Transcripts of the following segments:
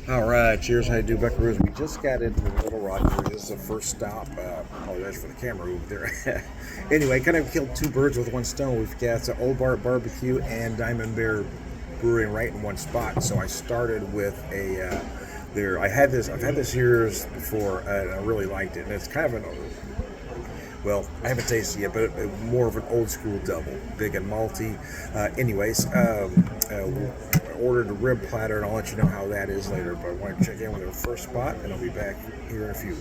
All right, cheers. How you do, Buckaroos? We just got into Little Rock here. This is the first stop. Apologize for the camera over there. Anyway, kind of killed two birds with one stone. We've got Old Bart Barbecue and Diamond Bear Brewing right in one spot. So I started with a there. I've had this years before, and I really liked it. And it's kind of an I haven't tasted it yet, but more of an old school double, big and malty. I ordered a rib platter, and I'll let you know how that is later. But I want to check in with our first spot, and I'll be back here in a few.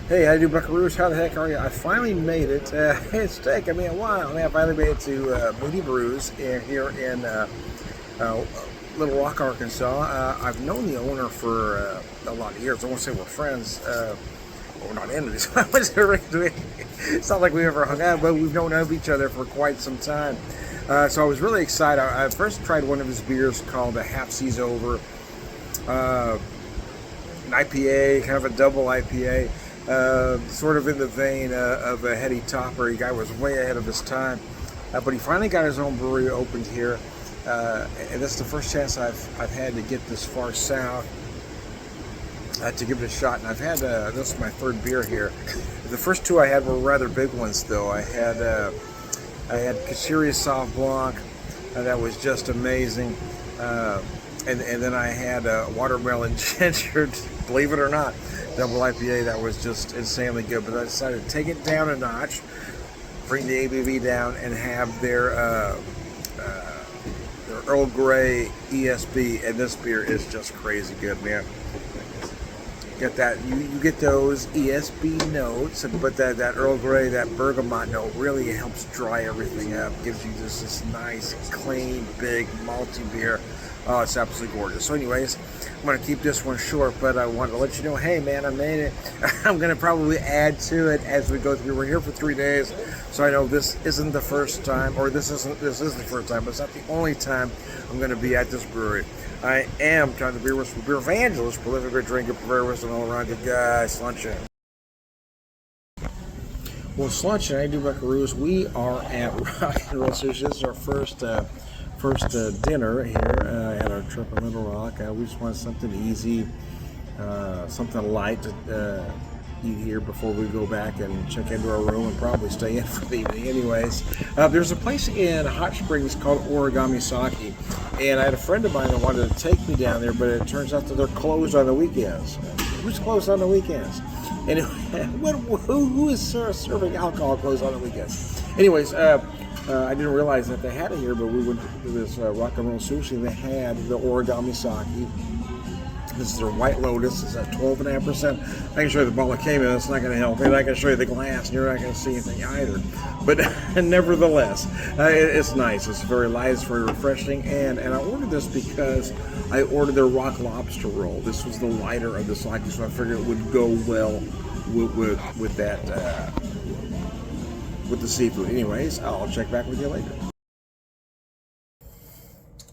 Hey, how do you do, Buckaroos? How the heck are you? I finally made it. It's taken me a while. I finally made it to Moody Brews here in Little Rock, Arkansas. I've known the owner for a lot of years. I won't say we're friends. We're not enemies. It's not like we ever hung out, but we've known of each other for quite some time. So I was really excited. I first tried one of his beers called a Half Seas Over, an IPA, kind of a double IPA, sort of in the vein of a Heady Topper. The guy was way ahead of his time, but he finally got his own brewery opened here. And this is the first chance I've had to get this far south to give it a shot. And I've had this is my third beer here. The first two I had were rather big ones, though. I had Caceria Sauv Blanc, that was just amazing. And then I had Watermelon Ginger, believe it or not, double IPA. That was just insanely good. But I decided to take it down a notch, bring the ABV down, and have their Earl Grey ESB, and this beer is just crazy good, man. Get that you get those ESB notes, but that Earl Grey, that bergamot note really helps dry everything up. Gives you just this nice, clean, big malty beer. Oh, it's absolutely gorgeous. So, anyways, I'm gonna keep this one short, but I wanted to let you know, hey, man, I made it. I'm gonna probably add to it as we go through. We're here for 3 days, so I know this isn't the first time, or this is the first time, but it's not the only time I'm gonna be at this brewery. I am John the Beer Whisperer, beer evangelist, prolific beer drinker, purveyor wisdom all around. Good guy, Slunch. Well, Slunch and I do Buckaroos. We are at Rock and Roll Sushi. This is our first dinner here at our trip in Little Rock. We just wanted something easy, something light to eat here before we go back and check into our room and probably stay in for the evening anyways. There's a place in Hot Springs called Origami Sake, and I had a friend of mine that wanted to take me down there, but it turns out that they're closed on the weekends. Who's closed on the weekends? Anyway, who is serving alcohol closed on the weekends? Anyways, I didn't realize that they had it here, but we went to this Rock and Roll Sushi. They had the Origami Sake. This is their White Lotus. It's at 12.5%. I can show you the bottle that came in. It's not going to help. Maybe I can show you the glass, and you're not going to see anything either. But nevertheless, it's nice. It's very light. It's very refreshing. And I ordered this because I ordered their Rock Lobster roll. This was the lighter of the sake, so I figured it would go well with that with the seafood. Anyways, I'll check back with you later.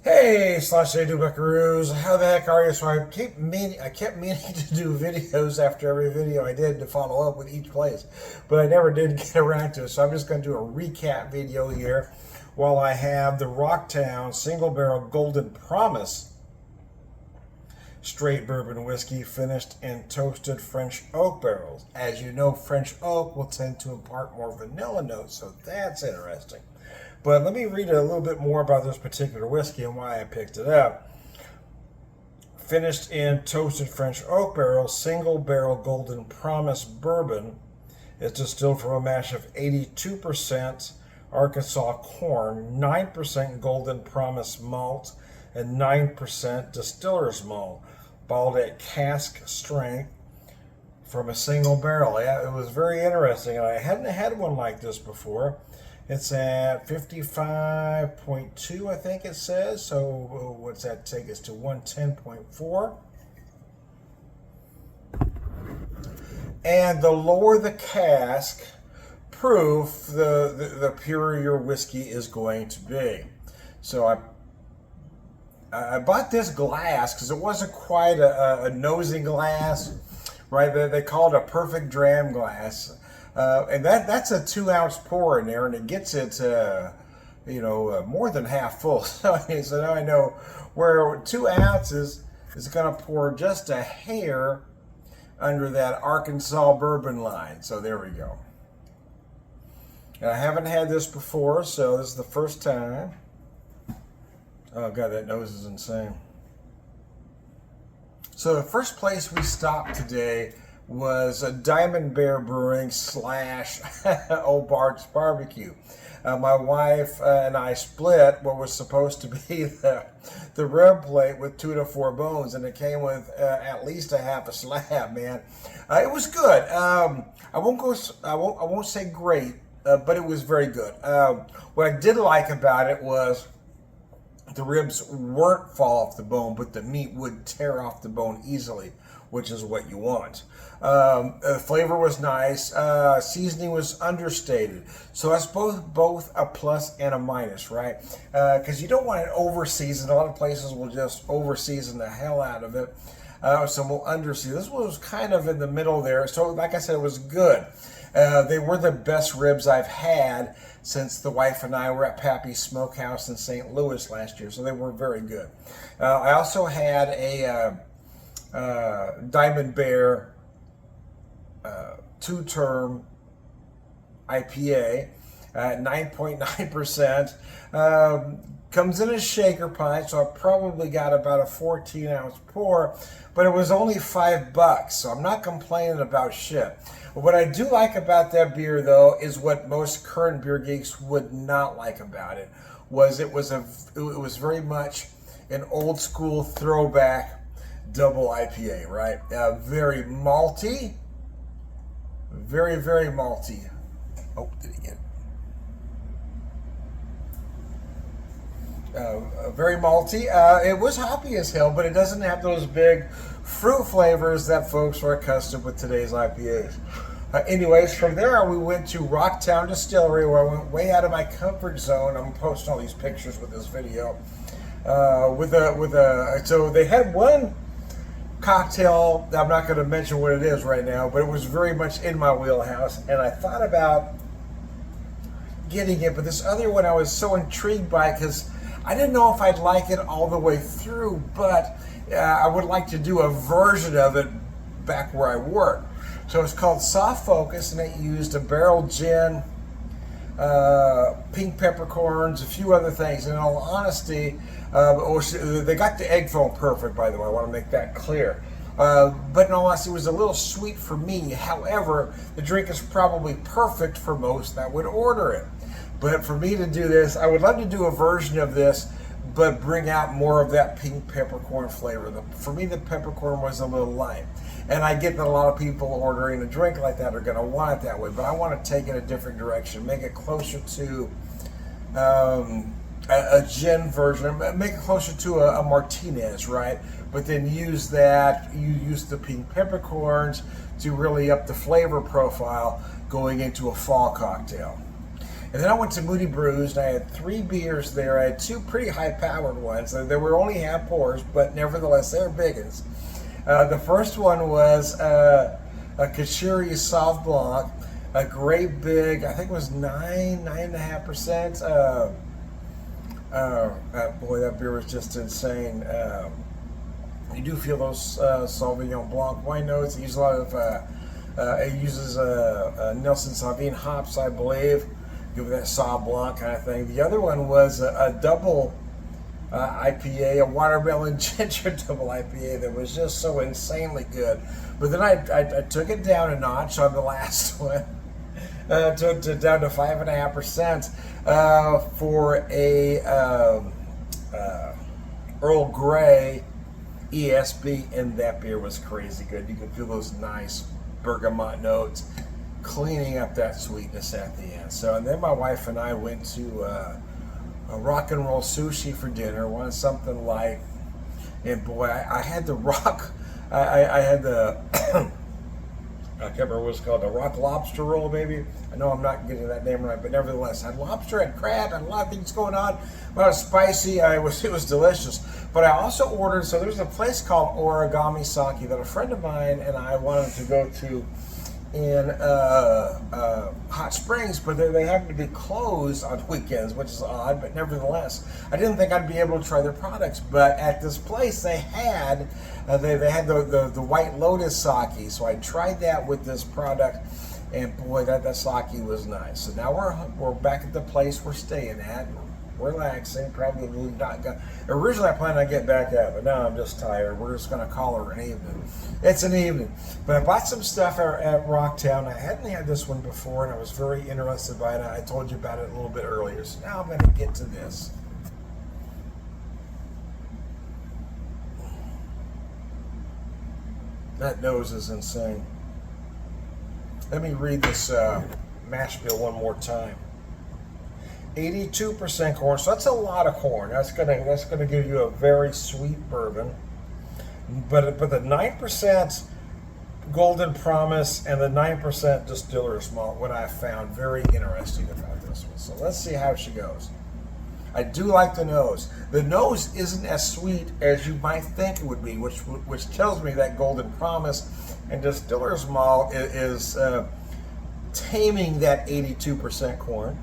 Hey, Slash Day Do Buckaroos, how the heck are you? So I kept meaning to do videos after every video I did to follow up with each place, but I never did get around to it. So I'm just going to do a recap video here while I have the Rocktown Single Barrel Golden Promise straight bourbon whiskey finished in toasted French oak barrels. As you know, French oak will tend to impart more vanilla notes, so that's interesting. But let me read a little bit more about this particular whiskey and why I picked it up. Finished in toasted French oak barrels, single barrel Golden Promise bourbon. It's distilled from a mash of 82% Arkansas corn, 9% Golden Promise malt, and 9% distiller's malt, bottled at cask strength from a single barrel. Yeah, it was very interesting. I hadn't had one like this before. It's at 55.2, I think it says. So what's that take us to? 110.4. And the lower the cask proof, the purer your whiskey is going to be. So I bought this glass because it wasn't quite a nosy glass, right? They call it a perfect dram glass. And that's a 2-ounce pour in there, and it gets it more than half full. So now I know where 2 ounces is going to pour just a hair under that Arkansas bourbon line. So there we go. And I haven't had this before, so this is the first time. Oh God, that nose is insane. So the first place we stopped today was a Diamond Bear Brewing / Old Bart's Barbecue. My wife and I split what was supposed to be the rib plate with 2 to 4 bones, and it came with at least a half a slab. Man, it was good. I won't say great, but it was very good. What I did like about it was the ribs weren't fall off the bone, but the meat would tear off the bone easily, which is what you want. The flavor was nice. Seasoning was understated. So that's both a plus and a minus, right? Because you don't want it over-seasoned. A lot of places will just over-season the hell out of it. Some will under-season. This one was kind of in the middle there. So like I said, it was good. They were the best ribs I've had since the wife and I were at Pappy's Smokehouse in St. Louis last year. So they were very good. I also had a Diamond Bear 2-term IPA at 9.9%. Comes in a shaker pint, so I probably got about a 14-ounce pour, but it was only $5, so I'm not complaining about shit. What I do like about that beer, though, is what most current beer geeks would not like about it. It was very much an old school throwback double IPA, right? Very malty, very, very malty. Oh, did he get it? Very malty. It was hoppy as hell, but it doesn't have those big fruit flavors that folks are accustomed with today's IPAs. Anyways, from there we went to Rocktown Distillery, where I went way out of my comfort zone. I'm posting all these pictures with this video. So they had one cocktail, I'm not going to mention what it is right now, but it was very much in my wheelhouse, and I thought about getting it, but this other one I was so intrigued by because I didn't know if I'd like it all the way through, but I would like to do a version of it back where I work. So it's called Soft Focus, and it used a barrel gin, pink peppercorns, a few other things. And in all honesty, they got the egg foam perfect, by the way. I want to make that clear. But in all honesty, it was a little sweet for me. However, the drink is probably perfect for most that would order it. But for me to do this, I would love to do a version of this, but bring out more of that pink peppercorn flavor. For me, the peppercorn was a little light. And I get that a lot of people ordering a drink like that are going to want it that way, but I want to take it a different direction, make it closer to a gin version, make it closer to a Martinez, right? But then use the pink peppercorns to really up the flavor profile going into a fall cocktail. And then I went to Moody Brews, and I had 3 beers there. I had 2 pretty high-powered ones. They were only half pours, but nevertheless, they're big ones. The first one was a Kashiri Sauv Blanc, a great big, I think it was 9.5%. Boy, that beer was just insane. You do feel those Sauvignon Blanc wine notes. It uses a lot of, it uses Nelson Sauvin hops, I believe. Give it that Sauv Blanc kind of thing. The other one was a double IPA, a watermelon ginger double IPA that was just so insanely good. But then I took it down a notch on the last one, took it down to 5.5% for a Earl Grey ESB, and that beer was crazy good. You can feel those nice bergamot notes cleaning up that sweetness at the end. So, and then my wife and I went to a Rock and Roll Sushi for dinner. Wanted something light, and boy, I had the rock. I had the I can't remember what it's called, the rock lobster roll, maybe. I know I'm not getting that name right, but nevertheless, I had lobster, I had crab, I had a lot of things going on. A lot of spicy. It was delicious. But I also ordered. So there's a place called Origami Sake that a friend of mine and I wanted to go to in Hot Springs, but they happen to be closed on weekends, which is odd, but nevertheless, I didn't think I'd be able to try their products. But at this place, they had the White Lotus sake, so I tried that with this product, and boy, that sake was nice. So now we're back at the place we're staying at, relaxing, probably not going. Originally, I planned on getting back out, but now I'm just tired. We're just going to call her an evening. It's an evening. But I bought some stuff at Rocktown. I hadn't had this one before, and I was very interested by it. I told you about it a little bit earlier. So now I'm going to get to this. That nose is insane. Let me read this mash bill one more time. 82% corn, so that's a lot of corn. That's gonna give you a very sweet bourbon. But the 9% Golden Promise and the 9% Distiller's Malt, what I found very interesting about this one. So let's see how she goes. I do like the nose. The nose isn't as sweet as you might think it would be, which tells me that Golden Promise and Distiller's Malt is taming that 82% corn.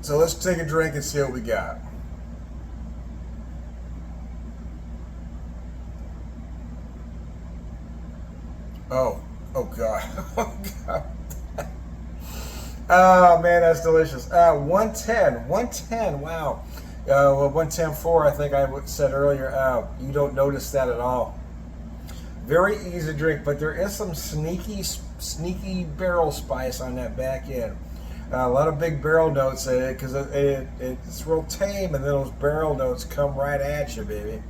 So let's take a drink and see what we got. Oh God, oh God. Oh man, that's delicious. 110, wow. Well, 110.4, I think I said earlier. You don't notice that at all. Very easy to drink, but there is some sneaky barrel spice on that back end. A lot of big barrel notes in it because it's real tame, and then those barrel notes come right at you, baby.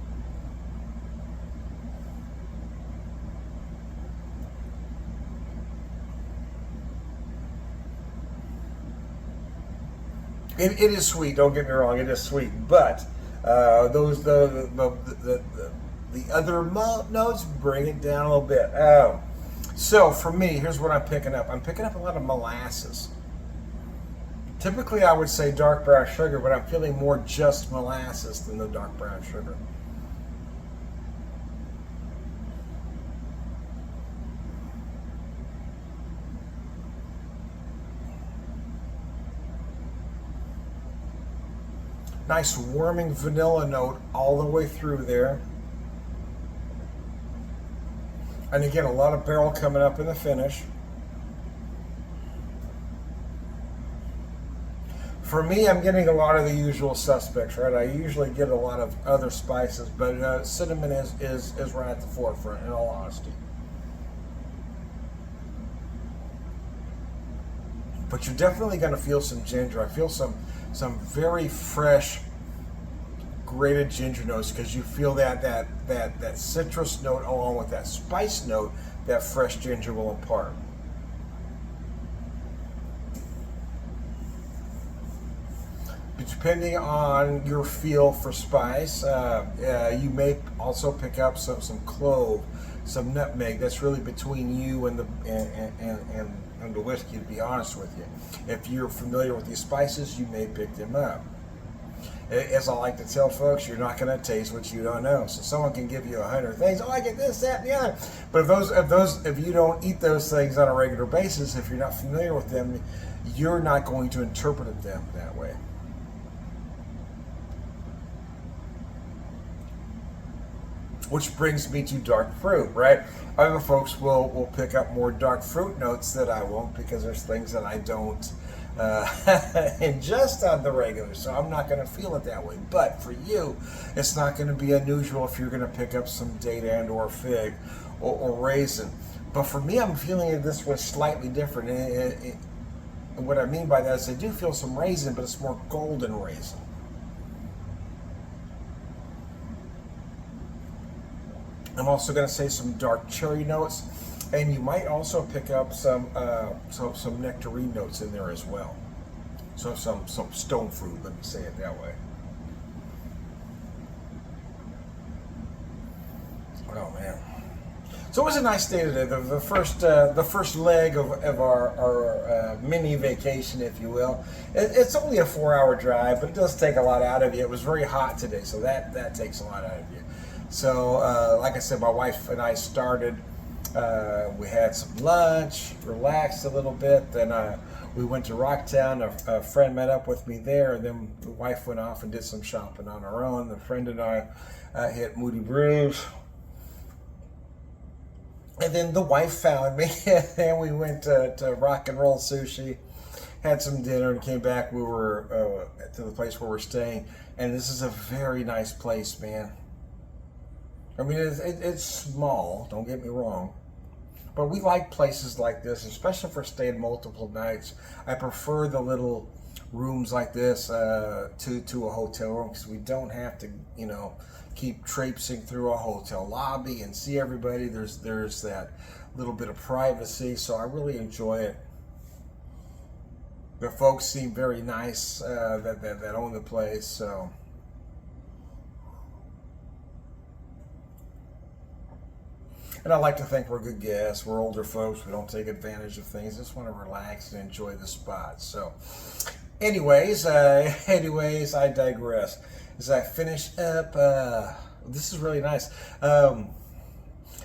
It is sweet. Don't get me wrong. It is sweet, but the other notes bring it down a little bit. So for me, here's what I'm picking up. I'm picking up a lot of molasses. Typically, I would say dark brown sugar, but I'm feeling more just molasses than the dark brown sugar. Nice warming vanilla note all the way through there. And again, a lot of barrel coming up in the finish. For me, I'm getting a lot of the usual suspects, right? I usually get a lot of other spices, but cinnamon is right at the forefront, in all honesty. But you're definitely going to feel some ginger. I feel some very fresh grated ginger notes because you feel that citrus note along with that spice note that fresh ginger will impart. Depending on your feel for spice, you may also pick up some clove, some nutmeg. That's really between you and the whiskey, to be honest with you. If you're familiar with these spices, you may pick them up. As I like to tell folks, you're not going to taste what you don't know. So someone can give you 100 things. Oh, I get this, that, and the other. But if you don't eat those things on a regular basis, if you're not familiar with them, you're not going to interpret them that way. Which brings me to dark fruit, right? Other folks will pick up more dark fruit notes that I won't because there's things that I don't ingest on the regular, so I'm not going to feel it that way. But for you, it's not going to be unusual if you're going to pick up some date and or fig or raisin. But for me, I'm feeling this was slightly different. And what I mean by that is I do feel some raisin, but it's more golden raisin. I'm also going to say some dark cherry notes, and you might also pick up some nectarine notes in there as well. So some stone fruit, let me say it that way. Oh man! So it was a nice day today. The first leg of our mini vacation, if you will. It's only a 4-hour drive, but it does take a lot out of you. It was very hot today, so that takes a lot out of you. So, like I said, my wife and I started We had some lunch, relaxed a little bit. Then we went to Rocktown. A friend met up with me there. And then the wife went off and did some shopping on her own. The friend and I hit Moody Brews. And then the wife found me, and we went to Rock and Roll Sushi, had some dinner, and came back. We were to the place where we're staying, and this is a very nice place, man. I mean, it's small, don't get me wrong, but we like places like this, especially for staying multiple nights. I prefer the little rooms like this to a hotel room, because we don't have to, keep traipsing through a hotel lobby and see everybody. There's that little bit of privacy, so I really enjoy it. The folks seem very nice that own the place, so. And I like to think we're good guests. We're older folks. We don't take advantage of things. Just want to relax and enjoy the spot. So, anyways, I digress. As I finish up, this is really nice.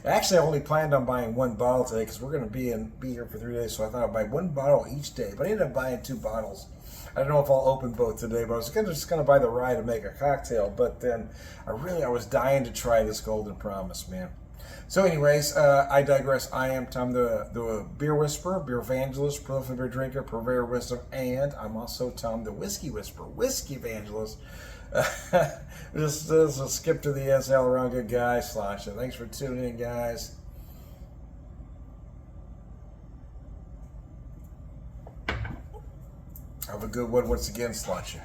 Actually, I only planned on buying one bottle today because we're going to be here for 3 days. So I thought I'd buy one bottle each day. But I ended up buying 2 bottles. I don't know if I'll open both today, but I was just going to buy the rye to make a cocktail. But then I was dying to try this Golden Promise, man. So anyways, I digress. I am Tom, the beer whisperer, beer evangelist, prolific beer drinker, purveyor of wisdom, and I'm also Tom, the whiskey whisperer, whiskey evangelist. Just a skip to the end, all around good guy, Slasha. Thanks for tuning in, guys. Have a good one once again, Slasha.